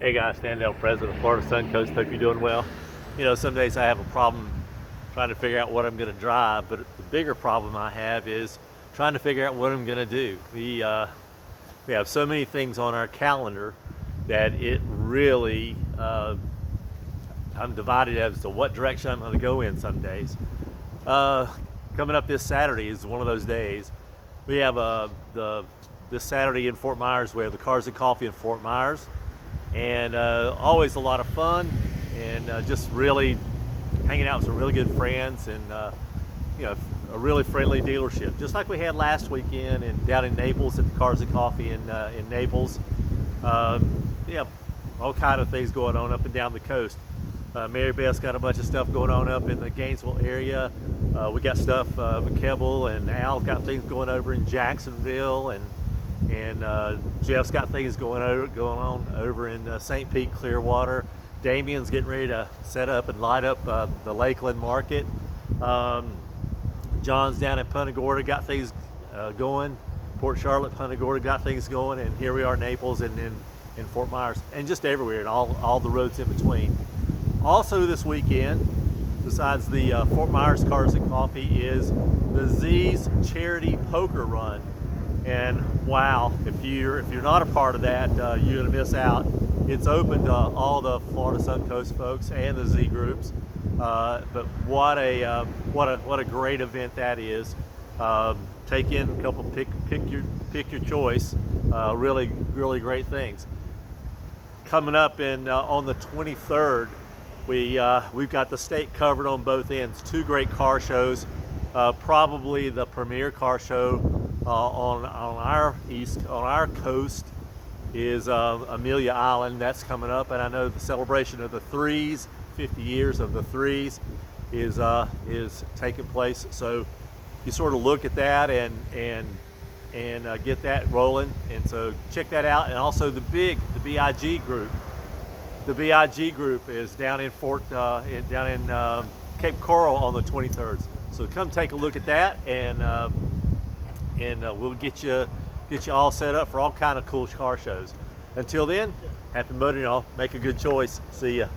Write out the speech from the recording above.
Hey guys, Stan Dale, President of Florida Suncoast. Hope you're doing well. You know, some days I have a problem trying to figure out what I'm going to drive, but the bigger problem I have is trying to figure out what I'm going to do. We have so many things on our calendar that it really, I'm divided as to what direction I'm going to go in some days. Coming up this Saturday is one of those days. We have this Saturday in Fort Myers, we have the Cars and Coffee in Fort Myers, and always a lot of fun, and just really hanging out with some really good friends, and you know, a really friendly dealership, just like we had last weekend and down in Naples at the Cars and Coffee in Naples. Yeah, all kind of things going on up and down the coast. Mary Beth's got a bunch of stuff going on up in the Gainesville area. We got stuff, McKebble and Al's got things going over in Jacksonville, and Jeff's got things going on over in St. Pete, Clearwater. Damien's getting ready to set up and light up the Lakeland market. John's down in Punta Gorda, got things going. Port Charlotte, Punta Gorda got things going, and here we are in Naples and in Fort Myers, and just everywhere, and all the roads in between. Also this weekend, besides the Fort Myers Cars and Coffee, is the Z's Charity Poker Run. And wow, if you're not a part of that, you're gonna miss out. It's open to all the Florida Suncoast folks and the Z groups. But what a great event that is. Take in a couple, pick your choice. Really great things. Coming up on the 23rd, we've got the state covered on both ends. Two great car shows. Probably the premier car show on our coast is Amelia Island. That's coming up, and I know the celebration of the Threes, 50 years of the Threes, is taking place. So you sort of look at that and get that rolling, and so check that out. And also the BIG group. The BIG group is down in Cape Coral on the 23rd. So come take a look at that, and we'll get you all set up for all kind of cool car shows. Until then, happy motoring, y'all. Make a good choice. See ya.